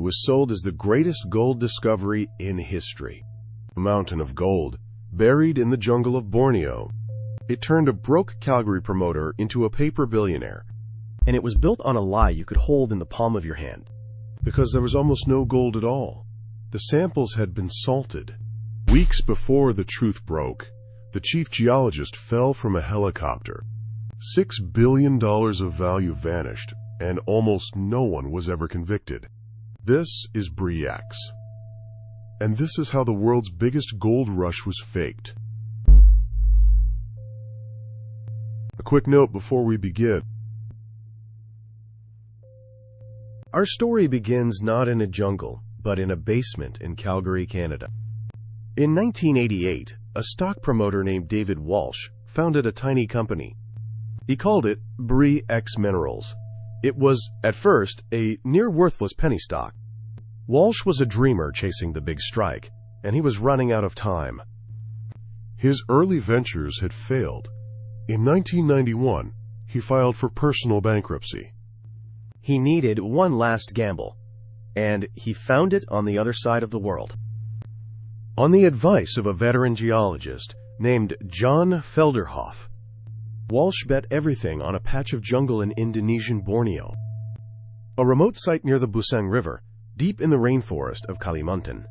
It was sold as the greatest gold discovery in history. A mountain of gold, buried in the jungle of Borneo. It turned a broke Calgary promoter into a paper billionaire. And it was built on a lie you could hold in the palm of your hand. Because there was almost no gold at all. The samples had been salted. Weeks before the truth broke, the chief geologist fell from a helicopter. $6 billion of value vanished, and almost no one was ever convicted. This is Bre-X. And this is how the world's biggest gold rush was faked. A quick note before we begin. Our story begins not in a jungle, but in a basement in Calgary, Canada. In 1988, a stock promoter named David Walsh founded a tiny company. He called it Bre-X Minerals. It was, at first, a near-worthless penny stock. Walsh was a dreamer chasing the big strike, and he was running out of time. His early ventures had failed. In 1991, he filed for personal bankruptcy. He needed one last gamble, and he found it on the other side of the world. On the advice of a veteran geologist named John Felderhof, Walsh bet everything on a patch of jungle in Indonesian Borneo, a remote site near the Busang River, deep in the rainforest of Kalimantan.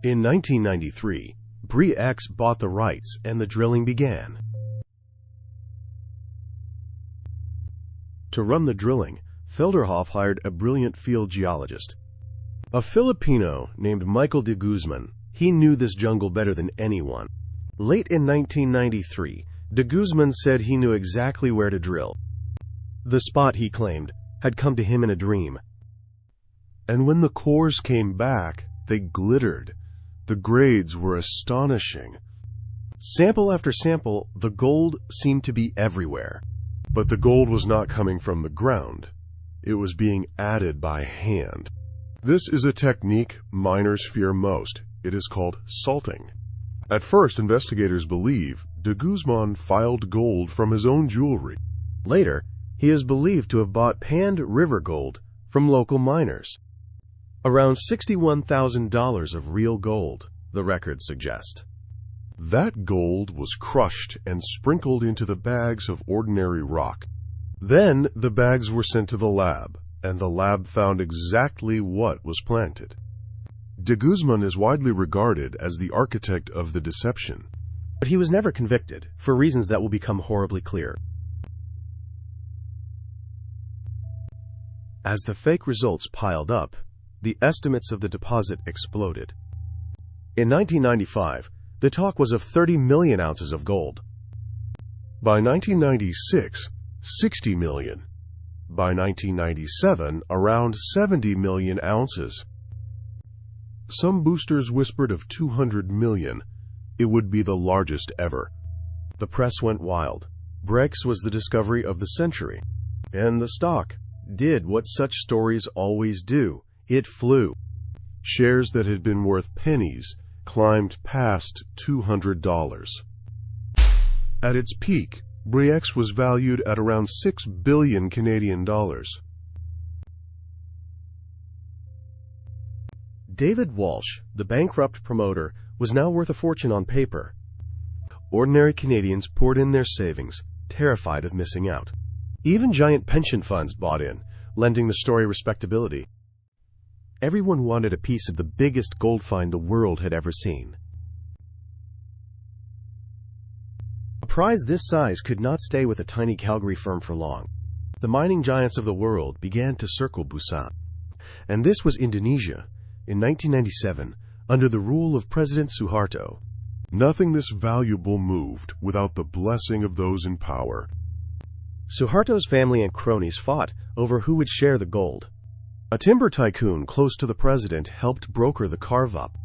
In 1993, Bre-X bought the rights and the drilling began. To run the drilling, Felderhof hired a brilliant field geologist, a Filipino named Michael de Guzman. He knew this jungle better than anyone. Late in 1993, de Guzman said he knew exactly where to drill. The spot, he claimed, had come to him in a dream. And when the cores came back, they glittered. The grades were astonishing. Sample after sample, the gold seemed to be everywhere. But the gold was not coming from the ground. It was being added by hand. This is a technique miners fear most. It is called salting. At first, investigators believe de Guzman filed gold from his own jewelry. Later, he is believed to have bought panned river gold from local miners. Around $61,000 of real gold, the records suggest. That gold was crushed and sprinkled into the bags of ordinary rock. Then the bags were sent to the lab, and the lab found exactly what was planted. De Guzman is widely regarded as the architect of the deception. But he was never convicted, for reasons that will become horribly clear. As the fake results piled up, the estimates of the deposit exploded. In 1995, the talk was of 30 million ounces of gold. By 1996, 60 million. By 1997, around 70 million ounces. Some boosters whispered of 200 million. It would be the largest ever. The press went wild. Bre-X was the discovery of the century. And the stock did what such stories always do. It flew. Shares that had been worth pennies climbed past $200. At its peak, Bre-X was valued at around 6 billion Canadian dollars. David Walsh, the bankrupt promoter, was now worth a fortune on paper. Ordinary Canadians poured in their savings, terrified of missing out. Even giant pension funds bought in, lending the story respectability. Everyone wanted a piece of the biggest gold find the world had ever seen. A prize this size could not stay with a tiny Calgary firm for long. The mining giants of the world began to circle Busang. And this was Indonesia, in 1997, under the rule of President Suharto. Nothing this valuable moved without the blessing of those in power. Suharto's family and cronies fought over who would share the gold. A timber tycoon close to the president helped broker the carve-up.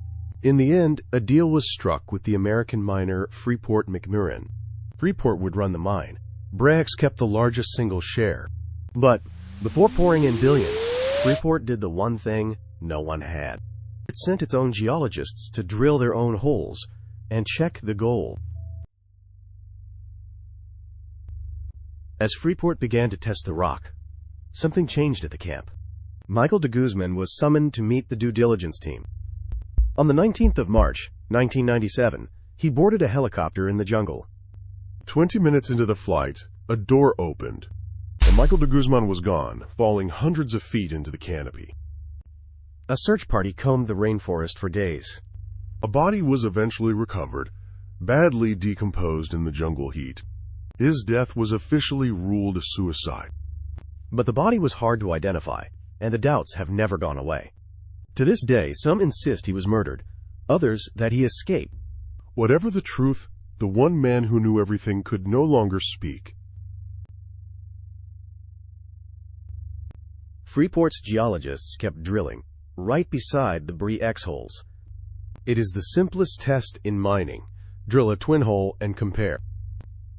In the end, a deal was struck with the American miner Freeport-McMoRan. Freeport would run the mine. Bre-X kept the largest single share. But before pouring in billions, Freeport did the one thing no one had. It sent its own geologists to drill their own holes and check the gold. As Freeport began to test the rock, something changed at the camp. Michael de Guzman was summoned to meet the due diligence team. On the 19th of March, 1997, he boarded a helicopter in the jungle. 20 minutes into the flight, a door opened, and Michael de Guzman was gone, falling hundreds of feet into the canopy. A search party combed the rainforest for days. A body was eventually recovered, badly decomposed in the jungle heat. His death was officially ruled a suicide. But the body was hard to identify, and the doubts have never gone away. To this day, some insist he was murdered, others that he escaped. Whatever the truth, the one man who knew everything could no longer speak. Freeport's geologists kept drilling, right beside the Bre-X holes. It is the simplest test in mining. Drill a twin hole and compare.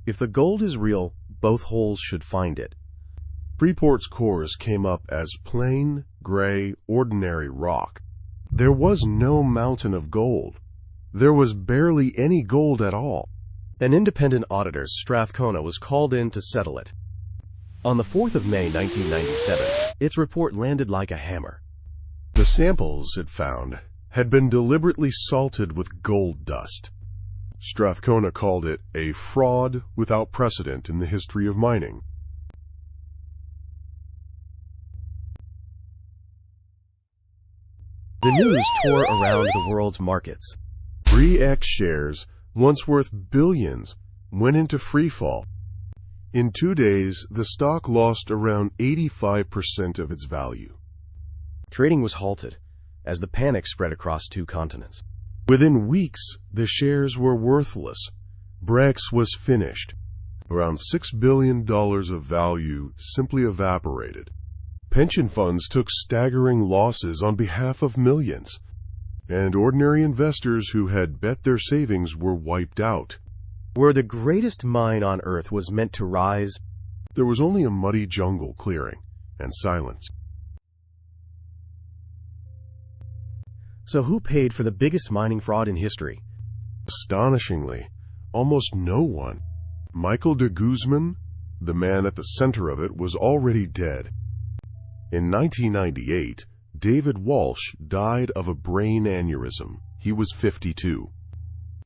If the gold is real, both holes should find it. Freeport's cores came up as plain, gray, ordinary rock. There was no mountain of gold. There was barely any gold at all. An independent auditor, Strathcona, was called in to settle it. On the 4th of May, 1997, its report landed like a hammer. The samples it found had been deliberately salted with gold dust. Strathcona called it a fraud without precedent in the history of mining. The news tore around the world's markets. Bre-X shares, once worth billions, went into freefall. In 2 days, the stock lost around 85% of its value. Trading was halted as the panic spread across 2 continents. Within weeks, the shares were worthless. Bre-X was finished. Around $6 billion of value simply evaporated. Pension funds took staggering losses on behalf of millions, and ordinary investors who had bet their savings were wiped out. Where the greatest mine on Earth was meant to rise, there was only a muddy jungle clearing and silence. So who paid for the biggest mining fraud in history? Astonishingly, almost no one. Michael de Guzman, the man at the center of it, was already dead. In 1998, David Walsh died of a brain aneurysm. He was 52.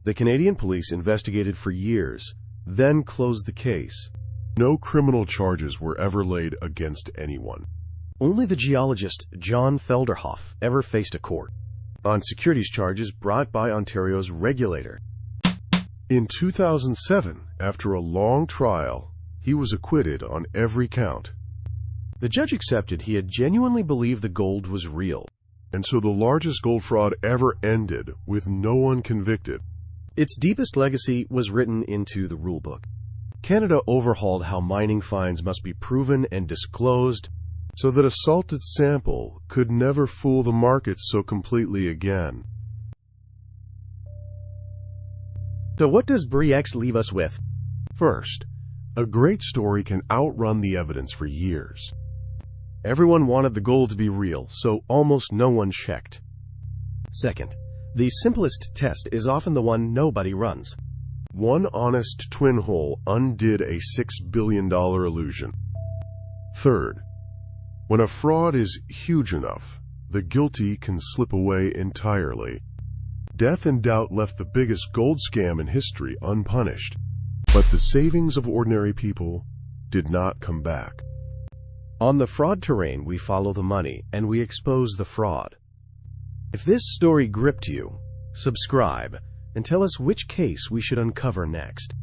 The Canadian police investigated for years, then closed the case. No criminal charges were ever laid against anyone. Only the geologist John Felderhof ever faced a court on securities charges brought by Ontario's regulator. In 2007, after a long trial, he was acquitted on every count. The judge accepted he had genuinely believed the gold was real. And so the largest gold fraud ever ended with no one convicted. Its deepest legacy was written into the rulebook. Canada overhauled how mining finds must be proven and disclosed, so that a salted sample could never fool the markets so completely again. So what does Bre-X leave us with? First, a great story can outrun the evidence for years. Everyone wanted the gold to be real, so almost no one checked. Second, the simplest test is often the one nobody runs. One honest twin hole undid a $6 billion illusion. Third, when a fraud is huge enough, the guilty can slip away entirely. Death and doubt left the biggest gold scam in history unpunished, but the savings of ordinary people did not come back. On the fraud terrain, we follow the money and we expose the fraud. If this story gripped you, subscribe and tell us which case we should uncover next.